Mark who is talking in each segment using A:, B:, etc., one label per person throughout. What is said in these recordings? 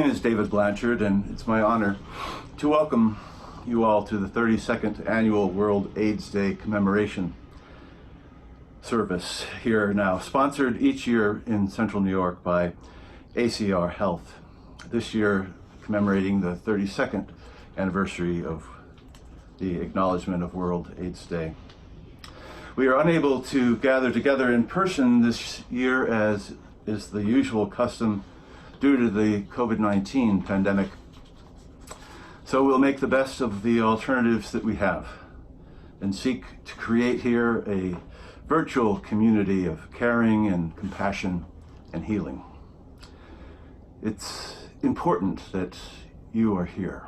A: name is David Blanchard, and it's my honor to welcome you all to the 32nd Annual World AIDS Day commemoration service here now, sponsored each year in Central New York by ACR Health. This year commemorating the 32nd anniversary of the acknowledgement of World AIDS Day. We are unable to gather together in person this year as is the usual custom due to the COVID-19 pandemic. So we'll make the best of the alternatives that we have and seek to create here a virtual community of caring and compassion and healing. It's important that you are here.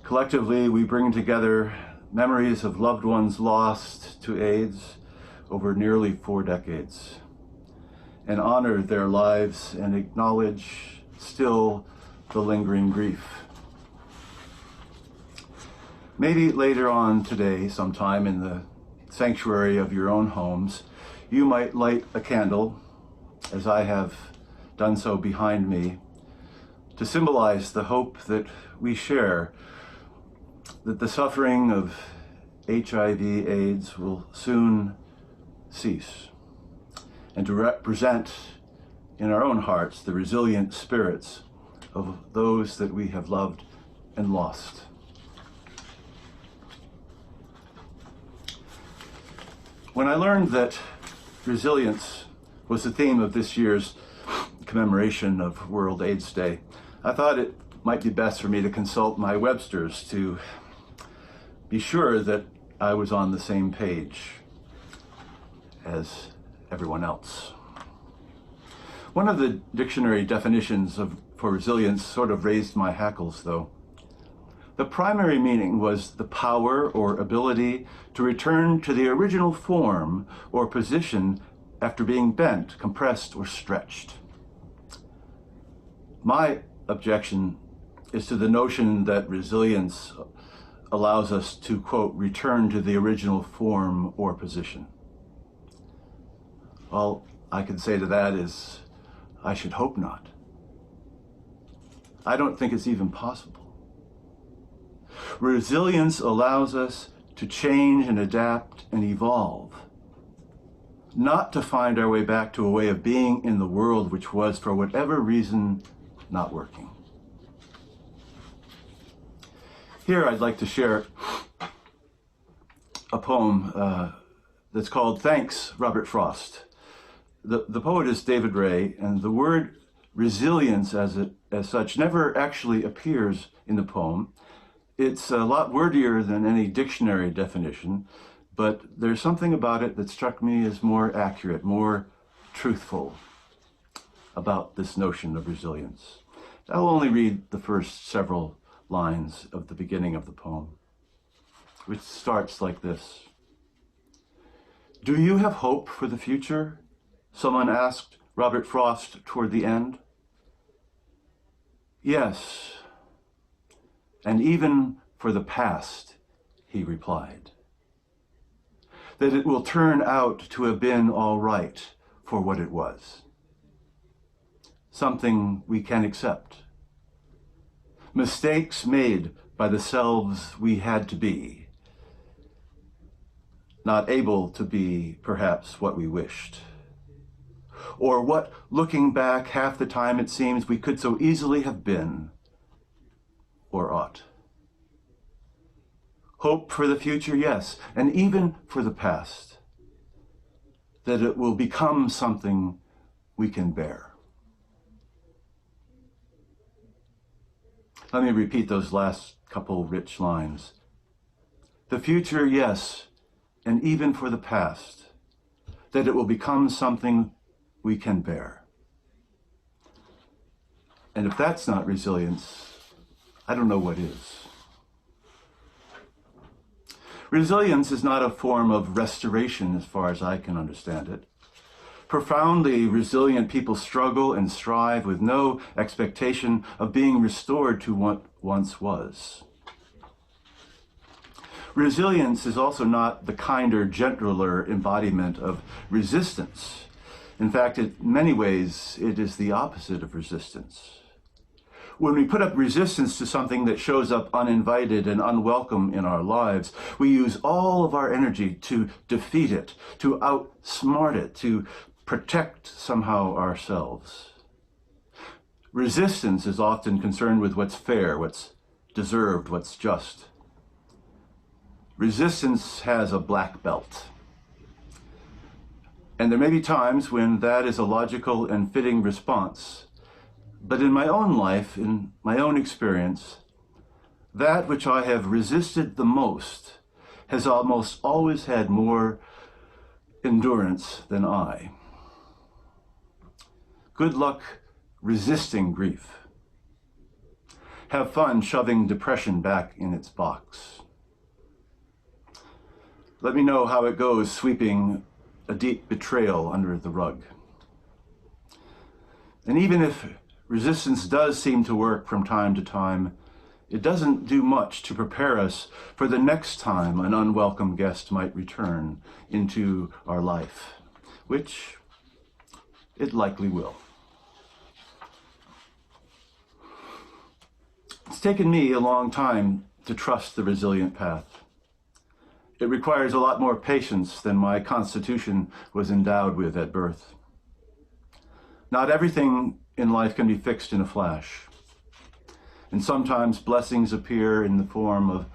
A: Collectively, we bring together memories of loved ones lost to AIDS over nearly 4 decades and honor their lives and acknowledge still the lingering grief. Maybe later on today, sometime in the sanctuary of your own homes, you might light a candle, as I have done so behind me, to symbolize the hope that we share that the suffering of HIV/AIDS will soon cease, and to represent in our own hearts the resilient spirits of those that we have loved and lost. When I learned that resilience was the theme of this year's commemoration of World AIDS Day, I thought it might be best for me to consult my Webster's to be sure that I was on the same page as everyone else. One of the dictionary definitions for resilience sort of raised my hackles, though. The primary meaning was the power or ability to return to the original form or position after being bent, compressed, or stretched. My objection is to the notion that resilience allows us to, quote, return to the original form or position. All I can say to that is, I should hope not. I don't think it's even possible. Resilience allows us to change and adapt and evolve, not to find our way back to a way of being in the world which was, for whatever reason, not working. Here I'd like to share a poem that's called Thanks, Robert Frost. The poet is David Ray, and the word resilience as such never actually appears in the poem. It's a lot wordier than any dictionary definition, but there's something about it that struck me as more accurate, more truthful about this notion of resilience. I'll only read the first several lines of the beginning of the poem, which starts like this. Do you have hope for the future? Someone asked Robert Frost toward the end. Yes, and even for the past, he replied. That it will turn out to have been all right for what it was. Something we can accept. Mistakes made by the selves we had to be. Not able to be, perhaps, what we wished. Or what, looking back, half the time it seems we could so easily have been, or ought. Hope for the future, yes, and even for the past, that it will become something we can bear. Let me repeat those last couple rich lines. The future, yes, and even for the past, that it will become something we can bear. And if that's not resilience, I don't know what is. Resilience is not a form of restoration as far as I can understand it. Profoundly resilient people struggle and strive with no expectation of being restored to what once was. Resilience is also not the kinder, gentler embodiment of resistance. In fact, in many ways, it is the opposite of resistance. When we put up resistance to something that shows up uninvited and unwelcome in our lives, we use all of our energy to defeat it, to outsmart it, to protect somehow ourselves. Resistance is often concerned with what's fair, what's deserved, what's just. Resistance has a black belt. And there may be times when that is a logical and fitting response. But in my own life, in my own experience, that which I have resisted the most has almost always had more endurance than I. Good luck resisting grief. Have fun shoving depression back in its box. Let me know how it goes sweeping a deep betrayal under the rug. And even if resistance does seem to work from time to time, it doesn't do much to prepare us for the next time an unwelcome guest might return into our life, which it likely will. It's taken me a long time to trust the resilient path. It requires a lot more patience than my constitution was endowed with at birth. Not everything in life can be fixed in a flash. And sometimes blessings appear in the form of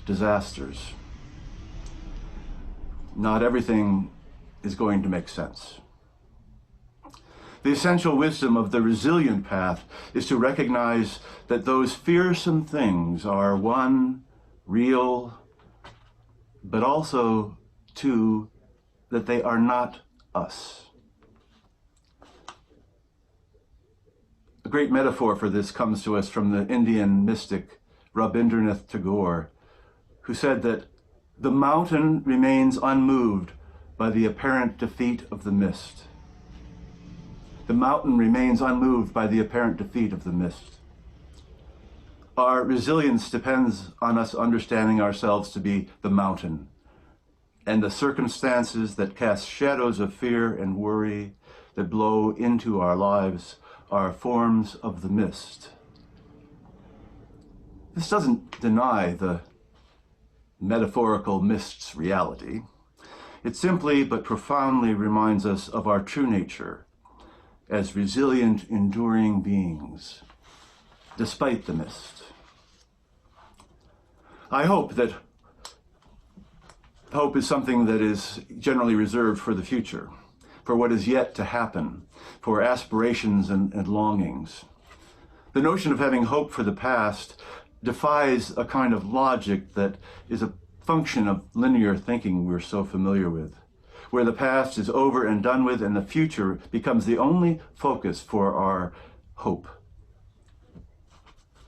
A: disasters. Not everything is going to make sense. The essential wisdom of the resilient path is to recognize that those fearsome things are, one, real, but also, two, that they are not us. A great metaphor for this comes to us from the Indian mystic Rabindranath Tagore, who said that the mountain remains unmoved by the apparent defeat of the mist. The mountain remains unmoved by the apparent defeat of the mist. Our resilience depends on us understanding ourselves to be the mountain, and the circumstances that cast shadows of fear and worry that blow into our lives are forms of the mist. This doesn't deny the metaphorical mist's reality. It simply but profoundly reminds us of our true nature as resilient, enduring beings, despite the mist. I hope that hope is something that is generally reserved for the future, for what is yet to happen, for aspirations and longings. The notion of having hope for the past defies a kind of logic that is a function of linear thinking we're so familiar with, where the past is over and done with and the future becomes the only focus for our hope.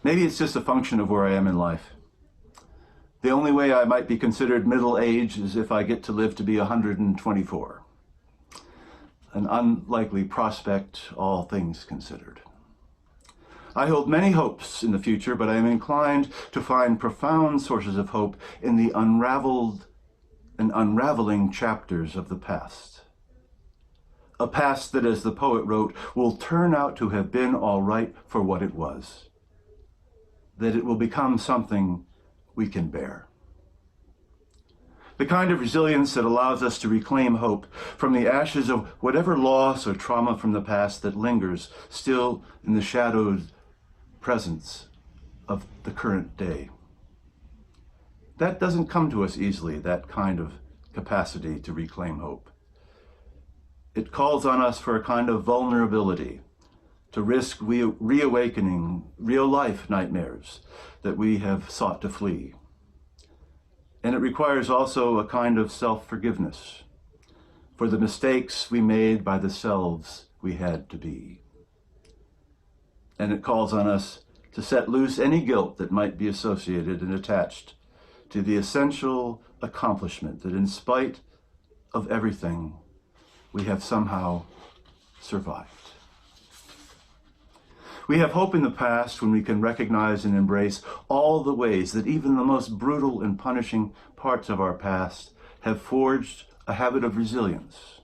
A: Maybe it's just a function of where I am in life. The only way I might be considered middle-aged is if I get to live to be 124. An unlikely prospect, all things considered. I hold many hopes in the future, but I am inclined to find profound sources of hope in the unraveled and unraveling chapters of the past. A past that, as the poet wrote, will turn out to have been all right for what it was. That it will become something we can bear. The kind of resilience that allows us to reclaim hope from the ashes of whatever loss or trauma from the past that lingers still in the shadowed presence of the current day. That doesn't come to us easily, that kind of capacity to reclaim hope. It calls on us for a kind of vulnerability, to risk reawakening real-life nightmares that we have sought to flee. And it requires also a kind of self-forgiveness for the mistakes we made by the selves we had to be. And it calls on us to set loose any guilt that might be associated and attached to the essential accomplishment that in spite of everything, we have somehow survived. We have hope in the past when we can recognize and embrace all the ways that even the most brutal and punishing parts of our past have forged a habit of resilience,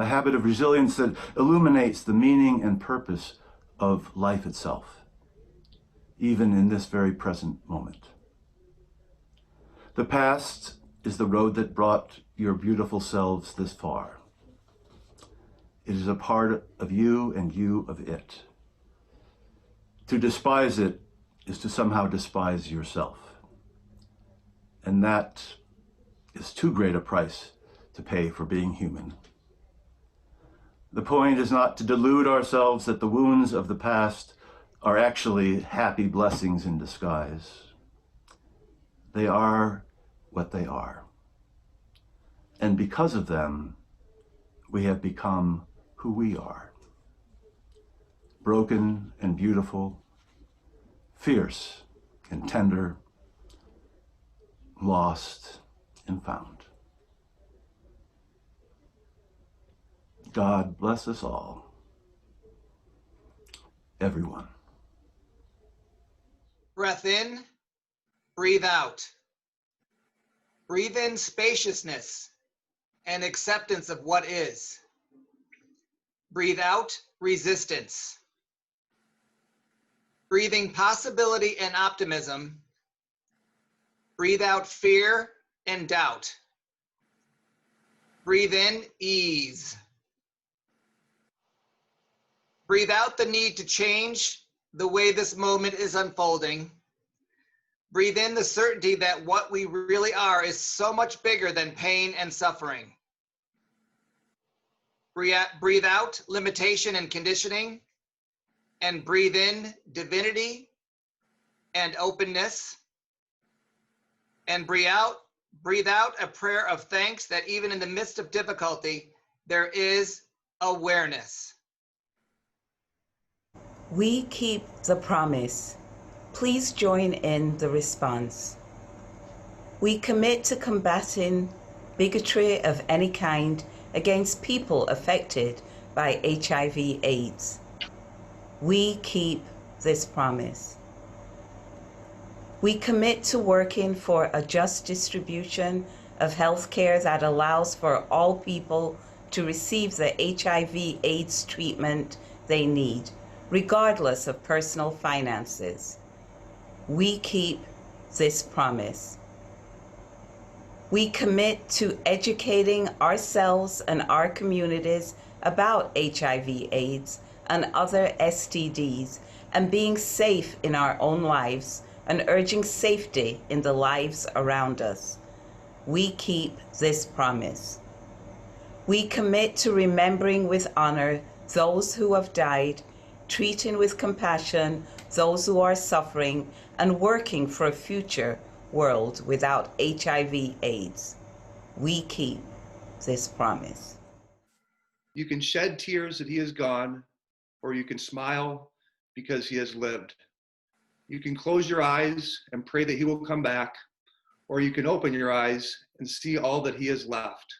A: a habit of resilience that illuminates the meaning and purpose of life itself, even in this very present moment. The past is the road that brought your beautiful selves this far. It is a part of you and you of it. To despise it is to somehow despise yourself. And that is too great a price to pay for being human. The point is not to delude ourselves that the wounds of the past are actually happy blessings in disguise. They are what they are. And because of them, we have become who we are. Broken and beautiful, fierce and tender, lost and found. God bless us all. Everyone.
B: Breath in, breathe out. Breathe in spaciousness and acceptance of what is. Breathe out resistance. Breathing possibility and optimism. Breathe out fear and doubt. Breathe in ease. Breathe out the need to change the way this moment is unfolding. Breathe in the certainty that what we really are is so much bigger than pain and suffering. Breathe out limitation and conditioning, and breathe in divinity and openness. And breathe out a prayer of thanks that even in the midst of difficulty, there is awareness.
C: We keep the promise. Please join in the response. We commit to combating bigotry of any kind against people affected by HIV/AIDS. We keep this promise. We commit to working for a just distribution of health care that allows for all people to receive the HIV/AIDS treatment they need, regardless of personal finances. We keep this promise. We commit to educating ourselves and our communities about HIV/AIDS and other STDs and being safe in our own lives and urging safety in the lives around us. We keep this promise. We commit to remembering with honor those who have died, treating with compassion those who are suffering, and working for a future world without HIV/AIDS. We keep this promise.
D: You can shed tears that he is gone, or you can smile because he has lived. You can close your eyes and pray that he will come back, or you can open your eyes and see all that he has left.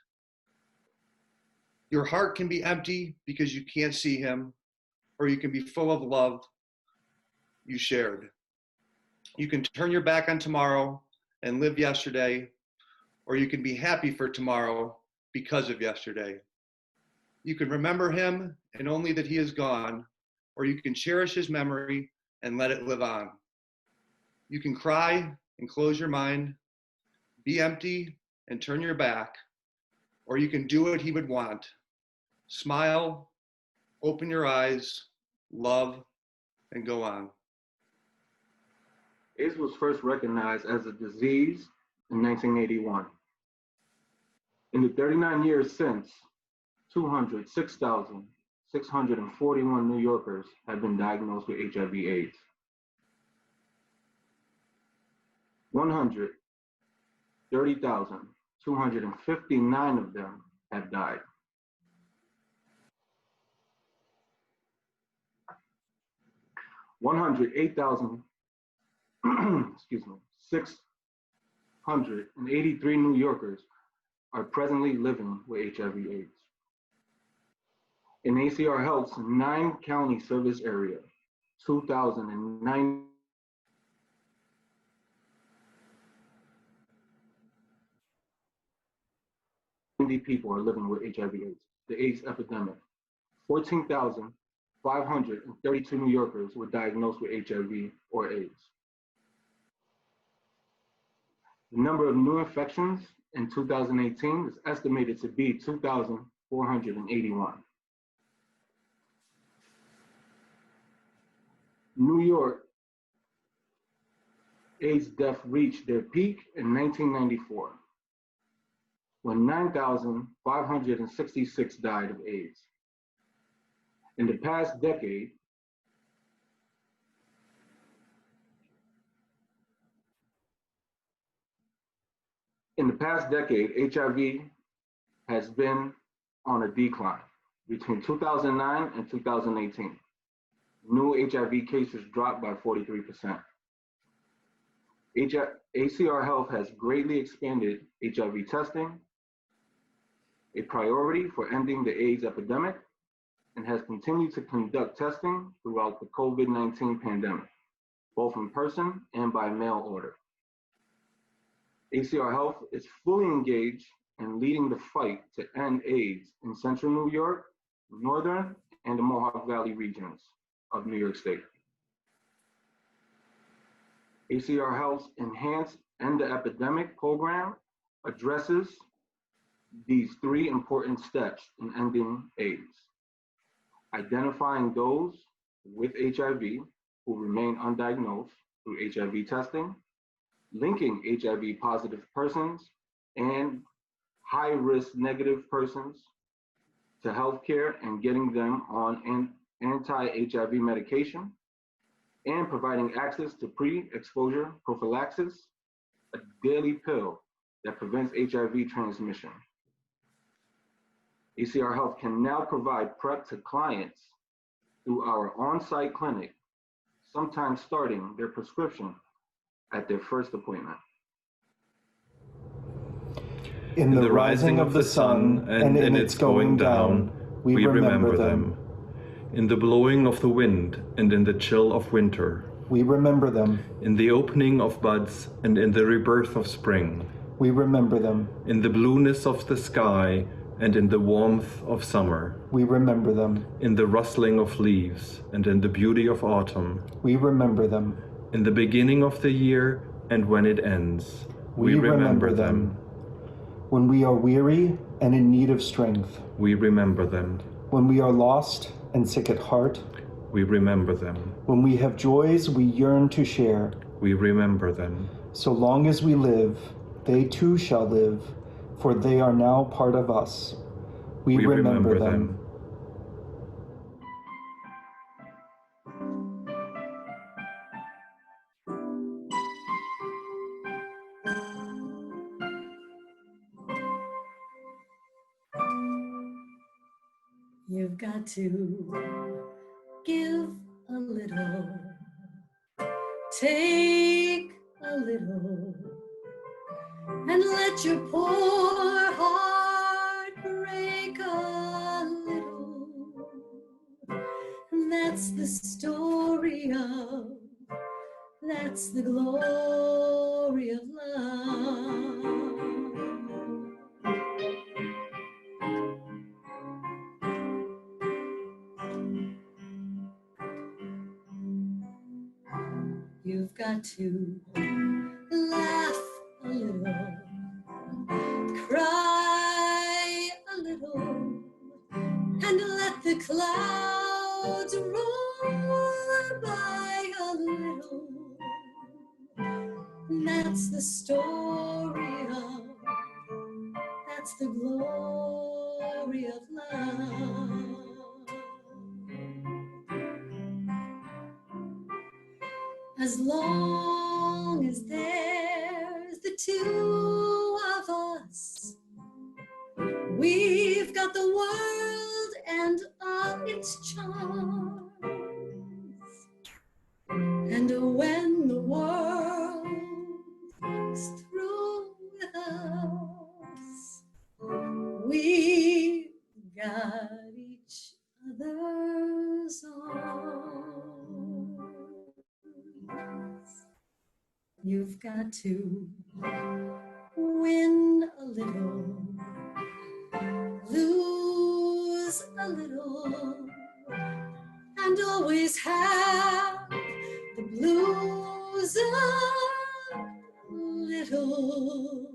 D: Your heart can be empty because you can't see him, or you can be full of love you shared. You can turn your back on tomorrow and live yesterday, or you can be happy for tomorrow because of yesterday. You can remember him and only that he is gone, or you can cherish his memory and let it live on. You can cry and close your mind, be empty and turn your back, or you can do what he would want. Smile, open your eyes, love, and go on.
E: AIDS was first recognized as a disease in 1981. In the 39 years since, 206,641 New Yorkers have been diagnosed with HIV/AIDS. 130,259 of them have died. 108,000 683 New Yorkers are presently living with HIV/AIDS. In ACR Health's 9-county service area, 2,090 people are living with HIV/AIDS. the AIDS epidemic, 14,532 New Yorkers were diagnosed with HIV or AIDS. The number of new infections in 2018 is estimated to be 2,481. New York AIDS deaths reached their peak in 1994, when 9,566 died of AIDS. In the past decade, HIV has been on a decline. Between 2009 and 2018, new HIV cases dropped by 43%. ACR Health has greatly expanded HIV testing, a priority for ending the AIDS epidemic, and has continued to conduct testing throughout the COVID-19 pandemic, both in person and by mail order. ACR Health is fully engaged in leading the fight to end AIDS in Central New York, Northern, and the Mohawk Valley regions of New York State. ACR Health's Enhanced End the Epidemic program addresses these three important steps in ending AIDS: identifying those with HIV who remain undiagnosed through HIV testing, linking HIV positive persons and high-risk negative persons to healthcare and getting them on anti-HIV medication, and providing access to pre-exposure prophylaxis, a daily pill that prevents HIV transmission. ACR Health can now provide PrEP to clients through our on-site clinic, sometimes starting their prescription at their first appointment.
F: In the rising of the sun and in its going down, we remember them.
G: In the blowing of the wind and in the chill of winter.
F: We remember them.
G: In the opening of buds and in the rebirth of spring.
F: We remember them.
G: In the blueness of the sky and in the warmth of summer.
F: We remember them.
G: In the rustling of leaves and in the beauty of autumn.
F: We remember them.
G: In the beginning of the year and when it ends.
F: We remember them. When we are weary and in need of strength.
G: We remember them.
F: When we are lost and sick at heart.
G: We remember them.
F: When we have joys we yearn to share.
G: We remember them.
F: So long as we live, they too shall live, for they are now part of us. We remember them.
H: You've got to give a little, take a little, and let your poor heart break a little. And that's the story of, that's the glory of love. You've got to laugh a little, cry a little, and let the clouds roll by a little. And that's the story of, that's the glory of love. As long as there's the two of us, we've got the world and all its charms. And when the world is through with us, we've got each other's arms. You've got to win a little, lose a little, and always have the blues a little.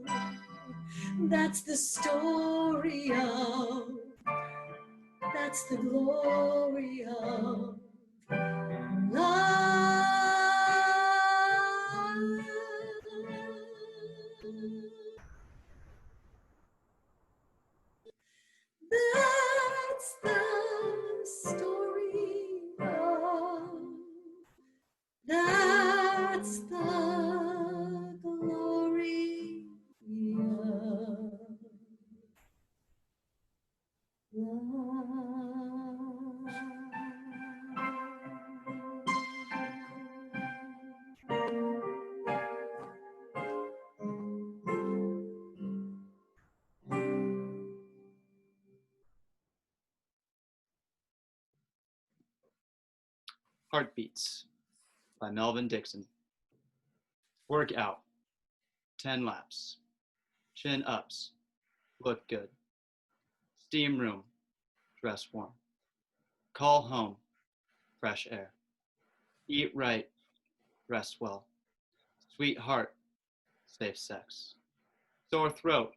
H: That's the story of, that's the glory of love. That's the story of, that's the glory of
I: Heartbeats by Melvin Dixon. Work out, 10 laps. Chin ups, look good. Steam room, dress warm. Call home, fresh air. Eat right, rest well. Sweetheart, safe sex. Sore throat,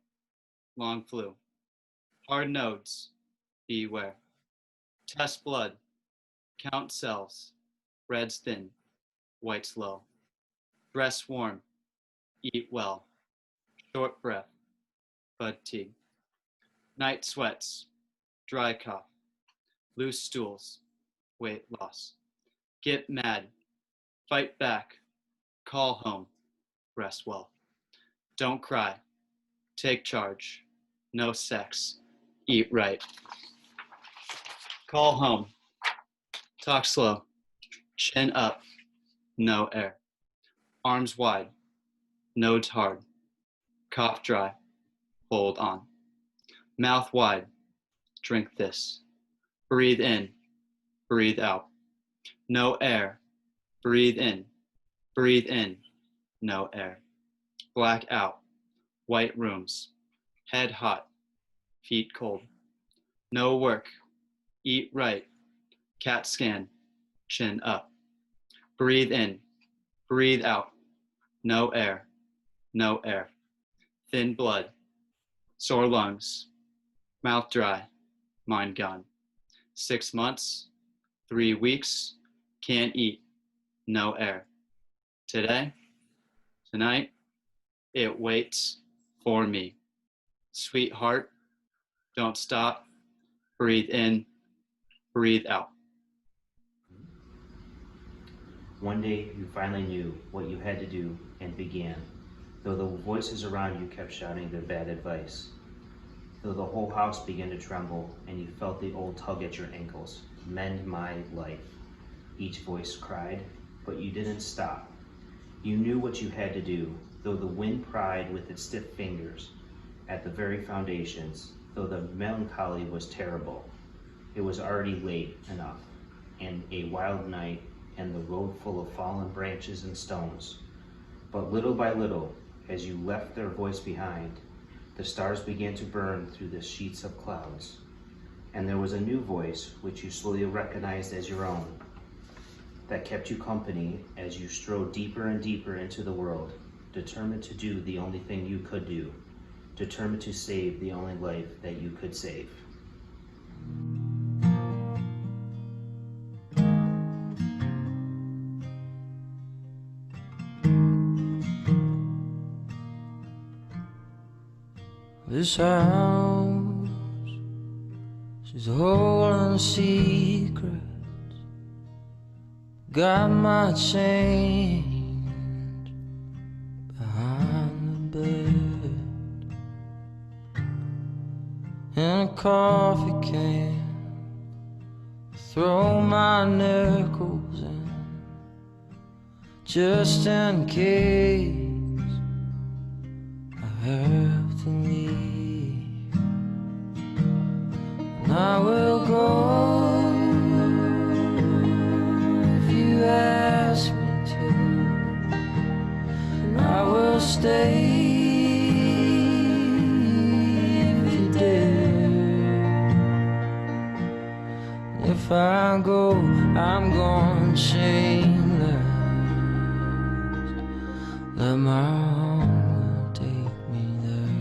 I: long flu. Hard nodes, beware. Test blood, count cells. Red's thin, white's low. Dress warm, eat well. Short breath, fatigue. Night sweats, dry cough. Loose stools, weight loss. Get mad, fight back. Call home, rest well. Don't cry, take charge. No sex, eat right. Call home, talk slow. Chin up, no air. Arms wide, nodes hard. Cough dry, hold on. Mouth wide, drink this. Breathe in, breathe out. No air, breathe in, no air. Black out, white rooms. Head hot, feet cold. No work, eat right. CAT scan, chin up. Breathe in, breathe out. No air, no air. Thin blood, sore lungs. Mouth dry, mind gone. 6 months, 3 weeks, can't eat, no air. Today, tonight, it waits for me. Sweetheart, don't stop. Breathe in, breathe out.
J: One day you finally knew what you had to do and began, though the voices around you kept shouting their bad advice. Though the whole house began to tremble and you felt the old tug at your ankles. Mend my life, each voice cried, but you didn't stop. You knew what you had to do, though the wind pried with its stiff fingers at the very foundations, though the melancholy was terrible. It was already late enough, and a wild night, and the road full of fallen branches and stones. But little by little, as you left their voice behind, the stars began to burn through the sheets of clouds. And there was a new voice, which you slowly recognized as your own, that kept you company as you strode deeper and deeper into the world, determined to do the only thing you could do, determined to save the only life that you could save.
K: This house, she's holding secrets. Got my change behind the bed, and a coffee can. Throw my nickels in, just in case I have to leave. And I will go if you ask me to, and I will stay if you dare. if I go, I'm gone shameless. Let my hunger take me there.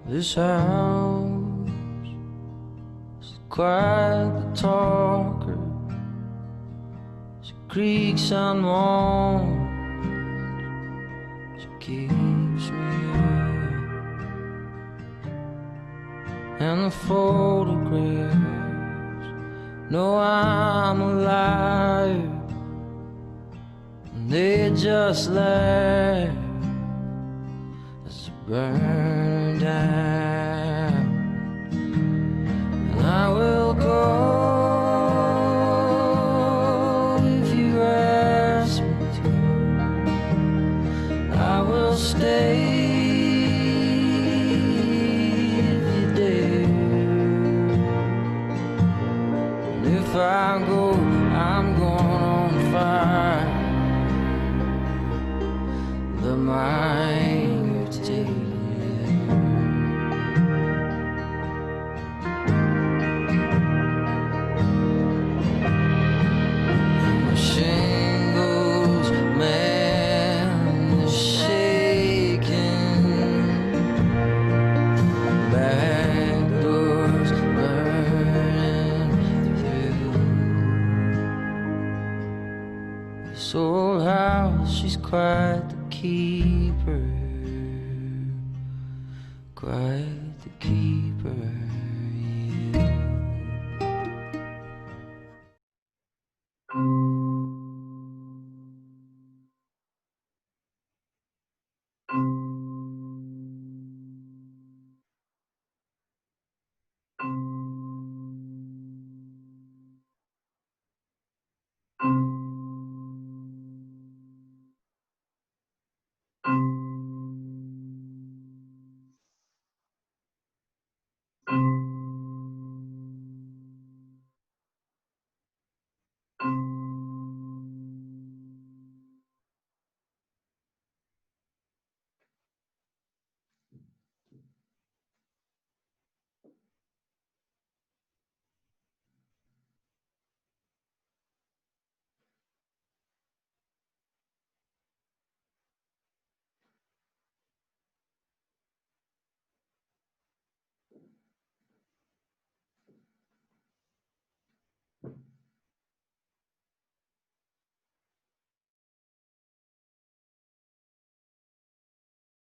K: This house is quite the talker. She creaks and moans. She keeps me up. And the photographs know I'm alive. And they just laugh as I burn down. And I will go if you ask me to. I will stay if you dare. And if I go, I'm going on fire. Let my anger take me there. And the shingles, man, is shaking. Back doors burning through. This old house, she's quite the keeper. Quite the keeper.